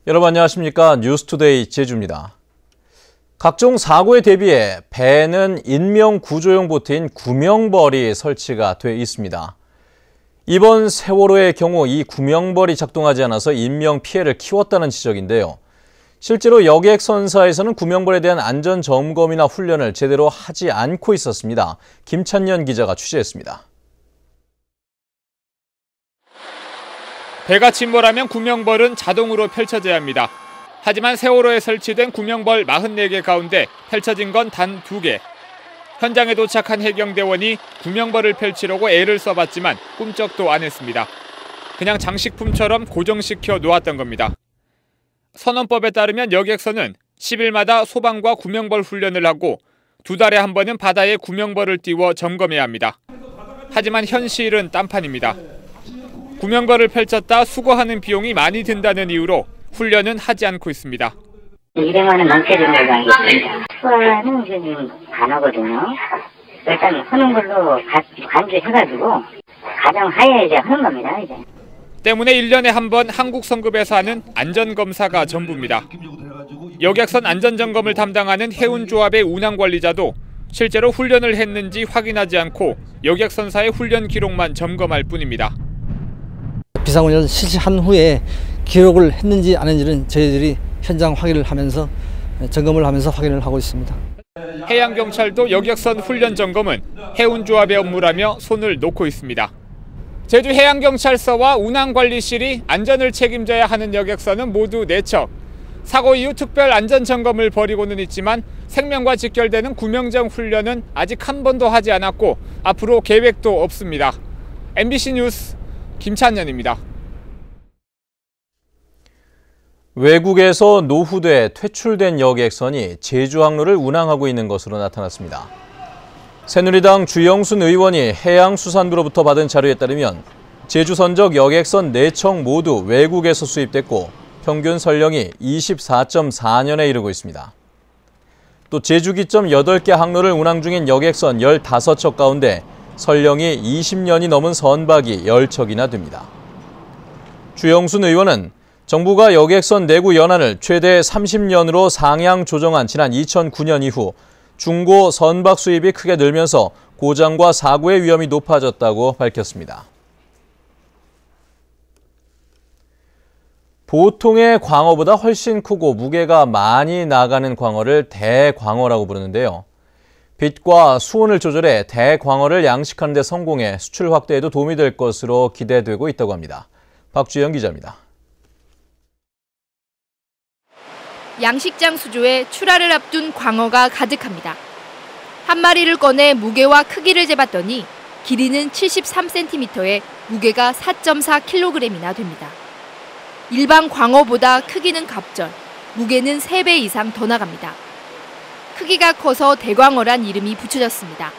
여러분 안녕하십니까? 뉴스투데이 제주입니다. 각종 사고에 대비해 배에는 인명 구조용 보트인 구명벌이 설치가 돼 있습니다. 이번 세월호의 경우 이 구명벌이 작동하지 않아서 인명 피해를 키웠다는 지적인데요. 실제로 여객선사에서는 구명벌에 대한 안전 점검이나 훈련을 제대로 하지 않고 있었습니다. 김찬년 기자가 취재했습니다. 배가 침몰하면 구명벌은 자동으로 펼쳐져야 합니다. 하지만 세월호에 설치된 구명벌 44개 가운데 펼쳐진 건 단 2개. 현장에 도착한 해경대원이 구명벌을 펼치려고 애를 써봤지만 꿈쩍도 안 했습니다. 그냥 장식품처럼 고정시켜 놓았던 겁니다. 선원법에 따르면 여객선은 10일마다 소방과 구명벌 훈련을 하고 2달에 한 번은 바다에 구명벌을 띄워 점검해야 합니다. 하지만 현실은 딴판입니다. 구명벌을 펼쳤다 수거하는 비용이 많이 든다는 이유로 훈련은 하지 않고 있습니다. 200만 원 넘게 드는 걸로 알고 있습니다. 수거는 지금 안 하거든요. 일단 하는 걸로 간주해가지고 가정 하에 이제 하는 겁니다. 이제. 때문에 1년에 한 번 한국 성급에서 하는 안전검사가 전부입니다. 여객선 안전점검을 담당하는 해운조합의 운항관리자도 실제로 훈련을 했는지 확인하지 않고 여객선사의 훈련 기록만 점검할 뿐입니다. 비상훈련을 실시한 후에 기록을 했는지 안 했는지는 저희들이 현장 확인을 하면서 점검을 하면서 확인을 하고 있습니다. 해양경찰도 여객선 훈련 점검은 해운조합의 업무라며 손을 놓고 있습니다. 제주해양경찰서와 운항관리실이 안전을 책임져야 하는 여객선은 모두 4척. 사고 이후 특별 안전점검을 벌이고는 있지만 생명과 직결되는 구명정 훈련은 아직 한 번도 하지 않았고 앞으로 계획도 없습니다. MBC 뉴스 김찬년입니다. 외국에서 노후돼 퇴출된 여객선이 제주 항로를 운항하고 있는 것으로 나타났습니다. 새누리당 주영순 의원이 해양수산부로부터 받은 자료에 따르면 제주 선적 여객선 4척 모두 외국에서 수입됐고 평균 선령이 24.4년에 이르고 있습니다. 또 제주 기점 8개 항로를 운항 중인 여객선 15척 가운데 선령이 20년이 넘은 선박이 10척이나 됩니다. 주영순 의원은 정부가 여객선 내구 연한을 최대 30년으로 상향 조정한 지난 2009년 이후 중고 선박 수입이 크게 늘면서 고장과 사고의 위험이 높아졌다고 밝혔습니다. 보통의 광어보다 훨씬 크고 무게가 많이 나가는 광어를 대광어라고 부르는데요. 빛과 수온을 조절해 대광어를 양식하는 데 성공해 수출 확대에도 도움이 될 것으로 기대되고 있다고 합니다. 박주영 기자입니다. 양식장 수조에 출하를 앞둔 광어가 가득합니다. 한 마리를 꺼내 무게와 크기를 재봤더니 길이는 73cm에 무게가 4.4kg이나 됩니다. 일반 광어보다 크기는 갑절, 무게는 3배 이상 더 나갑니다. 크기가 커서 대광어란 이름이 붙여졌습니다.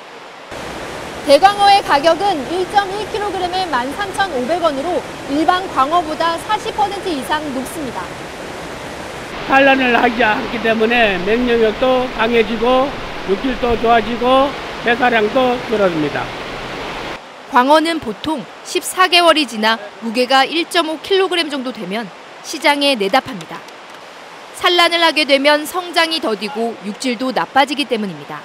대광어의 가격은 1.1kg에 13,500원으로 일반 광어보다 40% 이상 높습니다. 산란을 하지 않기 때문에 맹령력도 강해지고 육질도 좋아지고 배사량도 줄어듭니다. 광어는 보통 14개월이 지나 무게가 1.5kg 정도 되면 시장에 내답합니다. 산란을 하게 되면 성장이 더디고 육질도 나빠지기 때문입니다.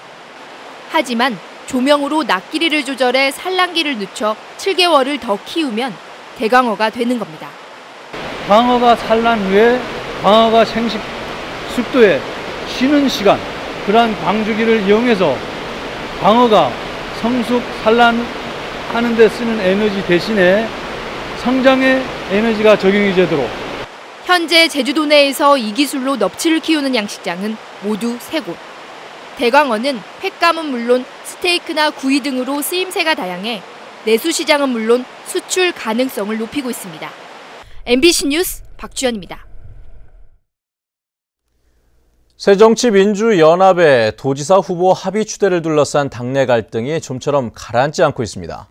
하지만 조명으로 낙 길이를 조절해 산란기를 늦춰 7개월을 더 키우면 대광어가 되는 겁니다. 광어가 산란 후에 광어가 생식 습도에 쉬는 시간, 그러한 광주기를 이용해서 광어가 성숙 산란하는 데 쓰는 에너지 대신에 성장의 에너지가 적용이 되도록. 현재 제주도 내에서 이 기술로 넙치를 키우는 양식장은 모두 3곳. 대광어는 횟감은 물론 스테이크나 구이 등으로 쓰임새가 다양해 내수 시장은 물론 수출 가능성을 높이고 있습니다. MBC 뉴스 박주연입니다. 새정치민주연합의 도지사 후보 합의 추대를 둘러싼 당내 갈등이 좀처럼 가라앉지 않고 있습니다.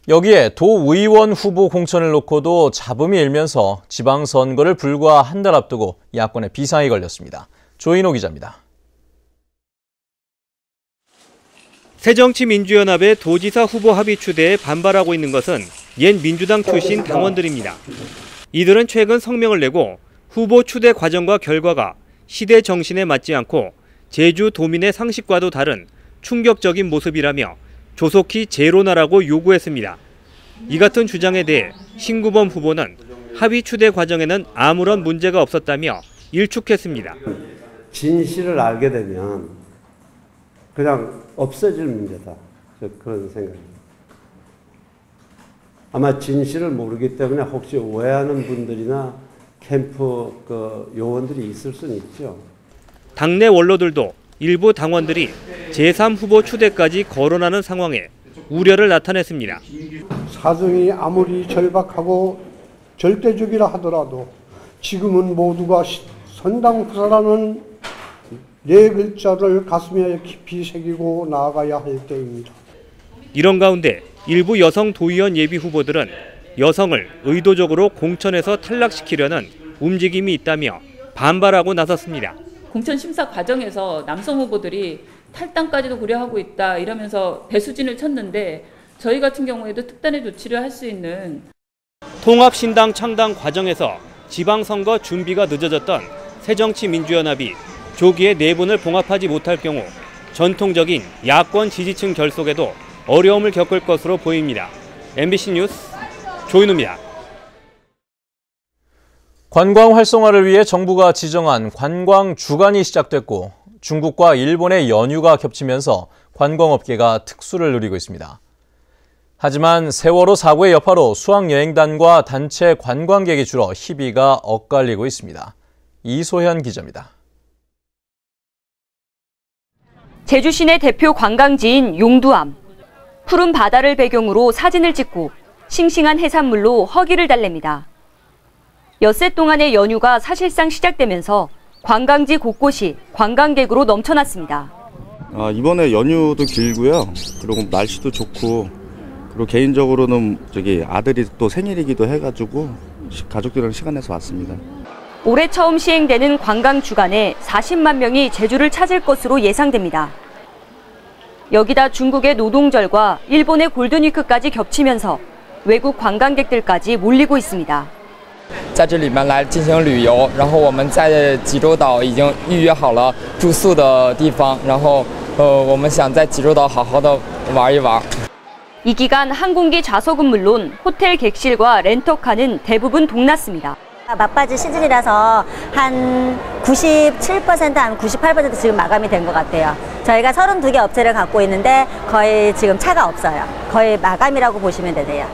여기에 도의원 후보 공천을 놓고도 잡음이 일면서 지방선거를 불과 한 달 앞두고 야권에 비상이 걸렸습니다. 조인호 기자입니다. 새정치민주연합의 도지사 후보 합의 추대에 반발하고 있는 것은 옛 민주당 출신 당원들입니다. 이들은 최근 성명을 내고 후보 추대 과정과 결과가 시대 정신에 맞지 않고 제주도민의 상식과도 다른 충격적인 모습이라며 조속히 재론하라고 요구했습니다. 이 같은 주장에 대해 신구범 후보는 합의 추대 과정에는 아무런 문제가 없었다며 일축했습니다. 진실을 알게 되면 그냥 없어질 문제다. 그런 생각입니다. 아마 진실을 모르기 때문에 혹시 오해하는 분들이나 캠프 요원들이 있을 수는 있죠. 당내 원로들도 일부 당원들이 제3후보 추대까지 거론하는 상황에 우려를 나타냈습니다. 사정이 아무리 절박하고 절대적이라 하더라도 지금은 모두가 선당 후사라는 네 글자를 가슴에 깊이 새기고 나아가야 할 때입니다. 이런 가운데 일부 여성 도의원 예비 후보들은 여성을 의도적으로 공천에서 탈락시키려는 움직임이 있다며 반발하고 나섰습니다. 공천 심사 과정에서 남성 후보들이 탈당까지도 고려하고 있다 이러면서 배수진을 쳤는데 저희 같은 경우에도 특단의 조치를 할 수 있는 통합신당 창당 과정에서 지방선거 준비가 늦어졌던 새정치민주연합이 조기에 내분을 봉합하지 못할 경우 전통적인 야권 지지층 결속에도 어려움을 겪을 것으로 보입니다. MBC 뉴스 조인우입니다. 관광 활성화를 위해 정부가 지정한 관광 주간이 시작됐고 중국과 일본의 연휴가 겹치면서 관광업계가 특수를 누리고 있습니다. 하지만 세월호 사고의 여파로 수학여행단과 단체 관광객이 줄어 희비가 엇갈리고 있습니다. 이소현 기자입니다. 제주 시내 대표 관광지인 용두암. 푸른 바다를 배경으로 사진을 찍고 싱싱한 해산물로 허기를 달랩니다. 엿새 동안의 연휴가 사실상 시작되면서 관광지 곳곳이 관광객으로 넘쳐났습니다. 이번에 연휴도 길고요. 그리고 날씨도 좋고, 그리고 개인적으로는 아들이 또 생일이기도 해가지고 가족들이랑 시간 내서 왔습니다. 올해 처음 시행되는 관광 주간에 40만 명이 제주를 찾을 것으로 예상됩니다. 여기다 중국의 노동절과 일본의 골든위크까지 겹치면서 외국 관광객들까지 몰리고 있습니다. 在这里面来进行旅游，然后我们在济州岛已经预约好了住宿的地方，然后我们想在济州岛好好的玩一玩。 이 기간 항공기 좌석은 물론 호텔 객실과 렌터카는 대부분 동났습니다. 막바지 시즌이라서 한 97%, 한 98% 지금 마감이 된 것 같아요. 저희가 32개 업체를 갖고 있는데 거의 지금 차가 없어요. 거의 마감이라고 보시면 되네요.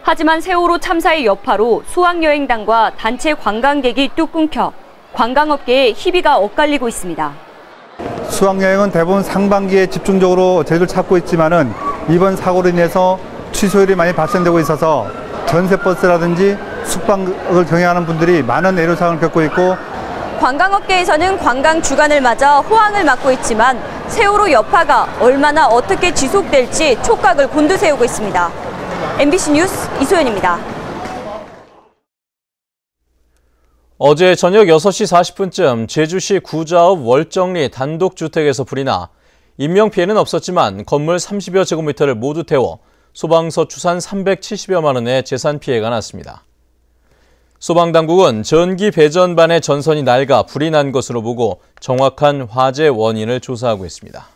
하지만 세월호 참사의 여파로 수학여행단과 단체 관광객이 뚝 끊겨 관광업계의 희비가 엇갈리고 있습니다. 수학여행은 대부분 상반기에 집중적으로 제주를 찾고 있지만은 이번 사고로 인해서 취소율이 많이 발생되고 있어서 전세버스라든지 숙박을 경영하는 분들이 많은 애로사항을 겪고 있고, 관광업계에서는 관광 주간을 맞아 호황을 맞고 있지만 세월호 여파가 얼마나 어떻게 지속될지 촉각을 곤두세우고 있습니다. MBC 뉴스 이소연입니다. 어제 저녁 6시 40분쯤 제주시 구자읍 월정리 단독주택에서 불이 나 인명피해는 없었지만 건물 30여 제곱미터를 모두 태워 소방서 추산 370여만 원의 재산 피해가 났습니다. 소방당국은 전기 배전반의 전선이 낡아 불이 난 것으로 보고 정확한 화재 원인을 조사하고 있습니다.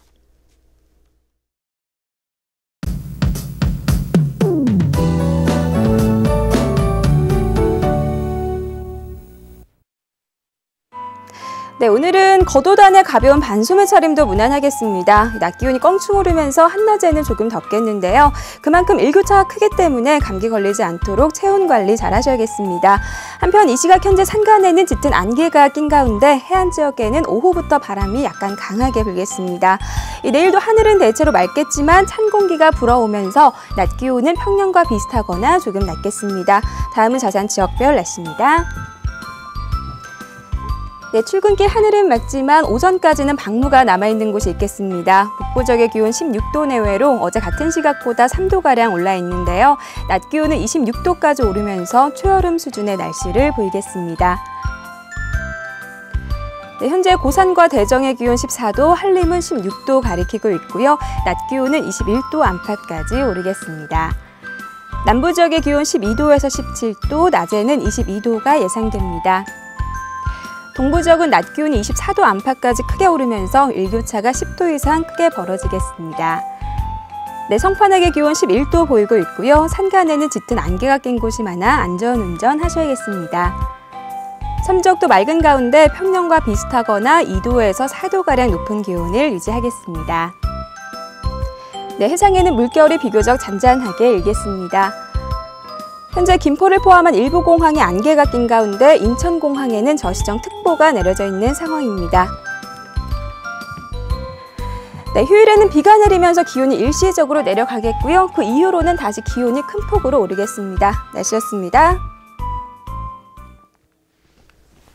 네, 오늘은 겉옷 안에 가벼운 반소매 차림도 무난하겠습니다. 낮 기온이 껑충 오르면서 한낮에는 조금 덥겠는데요. 그만큼 일교차가 크기 때문에 감기 걸리지 않도록 체온 관리 잘 하셔야겠습니다. 한편 이 시각 현재 산간에는 짙은 안개가 낀 가운데 해안 지역에는 오후부터 바람이 약간 강하게 불겠습니다. 내일도 하늘은 대체로 맑겠지만 찬 공기가 불어오면서 낮 기온은 평년과 비슷하거나 조금 낮겠습니다. 다음은 자세한 지역별 날씨입니다. 네, 출근길 하늘은 맑지만 오전까지는 방무가 남아있는 곳이 있겠습니다. 북부 지역의 기온 16도 내외로 어제 같은 시각보다 3도가량 올라 있는데요. 낮 기온은 26도까지 오르면서 초여름 수준의 날씨를 보이겠습니다. 네, 현재 고산과 대정의 기온 14도, 한림은 16도 가리키고 있고요. 낮 기온은 21도 안팎까지 오르겠습니다. 남부 지역의 기온 12도에서 17도, 낮에는 22도가 예상됩니다. 동부 지역은 낮 기온이 24도 안팎까지 크게 오르면서 일교차가 10도 이상 크게 벌어지겠습니다. 네, 성판악의 기온 11도 보이고 있고요. 산간에는 짙은 안개가 낀 곳이 많아 안전운전 하셔야겠습니다. 섬지역도 맑은 가운데 평년과 비슷하거나 2도에서 4도가량 높은 기온을 유지하겠습니다. 네, 해상에는 물결이 비교적 잔잔하게 일겠습니다. 현재 김포를 포함한 일부 공항에 안개가 낀 가운데 인천공항에는 저시정 특보가 내려져 있는 상황입니다. 네, 휴일에는 비가 내리면서 기온이 일시적으로 내려가겠고요. 그 이후로는 다시 기온이 큰 폭으로 오르겠습니다. 날씨였습니다.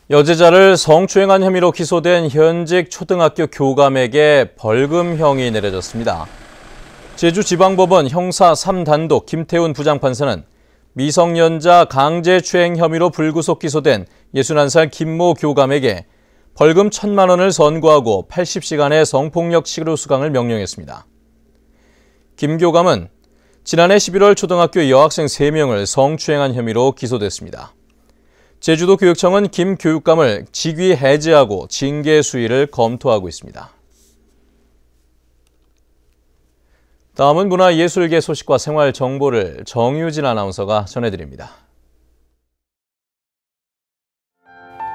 여제자를 성추행한 혐의로 기소된 현직 초등학교 교감에게 벌금형이 내려졌습니다. 제주지방법원 형사 3단독 김태훈 부장판사는 미성년자 강제추행 혐의로 불구속 기소된 61살 김모 교감에게 벌금 1,000만 원을 선고하고 80시간의 성폭력 치료 수강을 명령했습니다. 김 교감은 지난해 11월 초등학교 여학생 3명을 성추행한 혐의로 기소됐습니다. 제주도 교육청은 김 교육감을 직위 해제하고 징계 수위를 검토하고 있습니다. 다음은 문화예술계 소식과 생활 정보를 정유진 아나운서가 전해드립니다.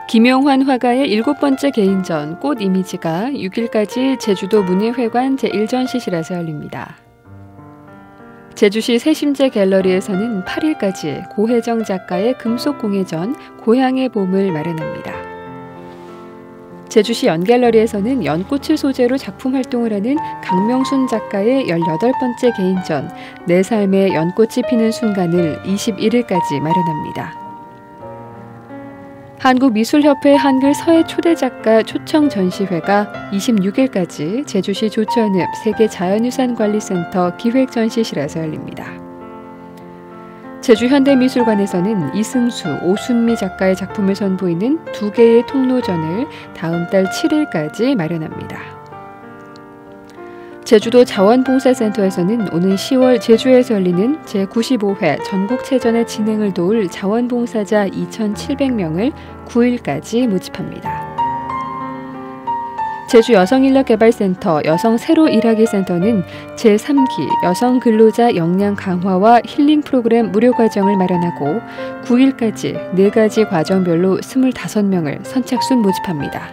김용환 화가의 7번째 개인전 꽃 이미지가 6일까지 제주도 문예회관 제1전시실에서 열립니다. 제주시 세심제 갤러리에서는 8일까지 고혜정 작가의 금속공예전 고향의 봄을 마련합니다. 제주시 연갤러리에서는 연꽃을 소재로 작품 활동을 하는 강명순 작가의 18번째 개인전 내 삶의 연꽃이 피는 순간을 21일까지 마련합니다. 한국미술협회 한글 서예 초대작가 초청 전시회가 26일까지 제주시 조천읍 세계자연유산관리센터 기획전시실에서 열립니다. 제주현대미술관에서는 이승수, 오순미 작가의 작품을 선보이는 2개의 통로전을 다음 달 7일까지 마련합니다. 제주도 자원봉사센터에서는 오는 10월 제주에서 열리는 제95회 전국체전의 진행을 도울 자원봉사자 2,700명을 9일까지 모집합니다. 제주여성인력개발센터 여성새로일하기센터는 제3기 여성근로자 역량 강화와 힐링 프로그램 무료 과정을 마련하고 9일까지 4가지 과정별로 25명을 선착순 모집합니다.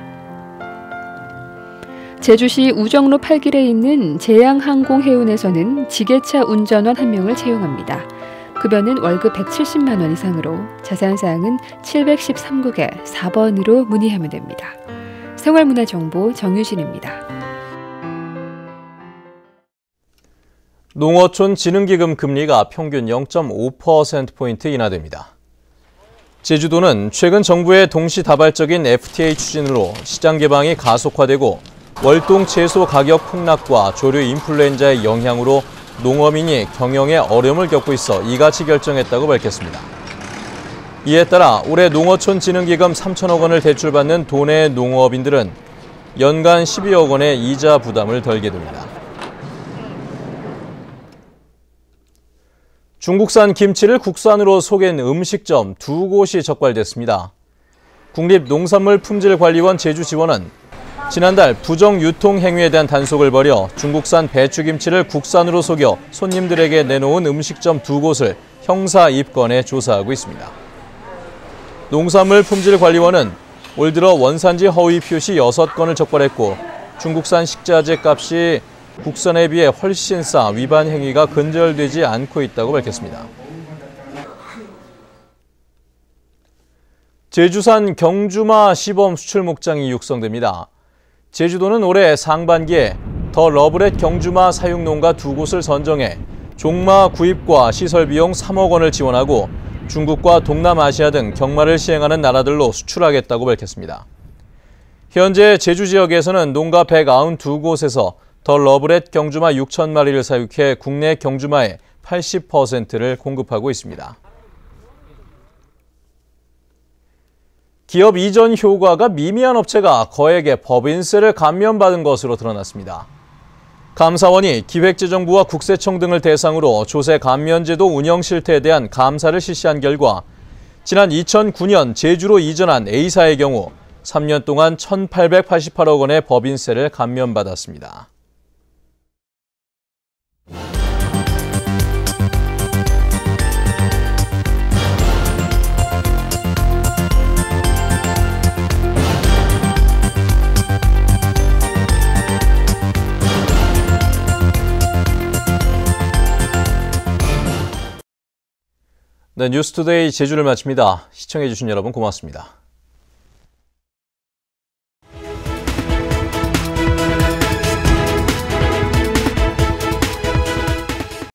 제주시 우정로 8길에 있는 제양항공해운에서는 지게차 운전원 1명을 채용합니다. 급여는 월급 170만 원 이상으로 자세한 사항은 713국에 4번으로 문의하면 됩니다. 생활문화정보 정유진입니다. 농어촌 진흥기금 금리가 평균 0.5%포인트 인하됩니다. 제주도는 최근 정부의 동시다발적인 FTA 추진으로 시장 개방이 가속화되고 월동 채소 가격 폭락과 조류 인플루엔자의 영향으로 농어민이 경영에 어려움을 겪고 있어 이같이 결정했다고 밝혔습니다. 이에 따라 올해 농어촌 진흥기금 3천억 원을 대출받는 도내 농어민들은 연간 12억 원의 이자 부담을 덜게 됩니다. 중국산 김치를 국산으로 속인 음식점 2곳이 적발됐습니다. 국립농산물품질관리원 제주지원은 지난달 부정 유통 행위에 대한 단속을 벌여 중국산 배추김치를 국산으로 속여 손님들에게 내놓은 음식점 2곳을 형사 입건해 조사하고 있습니다. 농산물품질관리원은 올 들어 원산지 허위 표시 6건을 적발했고 중국산 식자재 값이 국산에 비해 훨씬 싸 위반 행위가 근절되지 않고 있다고 밝혔습니다. 제주산 경주마 시범 수출 목장이 육성됩니다. 제주도는 올해 상반기에 더 러브렛 경주마 사육 농가 2곳을 선정해 종마 구입과 시설 비용 3억 원을 지원하고 중국과 동남아시아 등 경마를 시행하는 나라들로 수출하겠다고 밝혔습니다. 현재 제주 지역에서는 농가 192곳에서 더 러브렛 경주마 6천 마리를 사육해 국내 경주마의 80%를 공급하고 있습니다. 기업 이전 효과가 미미한 업체가 거액의 법인세를 감면받은 것으로 드러났습니다. 감사원이 기획재정부와 국세청 등을 대상으로 조세 감면제도 운영 실태에 대한 감사를 실시한 결과 지난 2009년 제주로 이전한 A사의 경우 3년 동안 1,888억 원의 법인세를 감면받았습니다. 네, 뉴스투데이 제주를 마칩니다. 시청해주신 여러분 고맙습니다.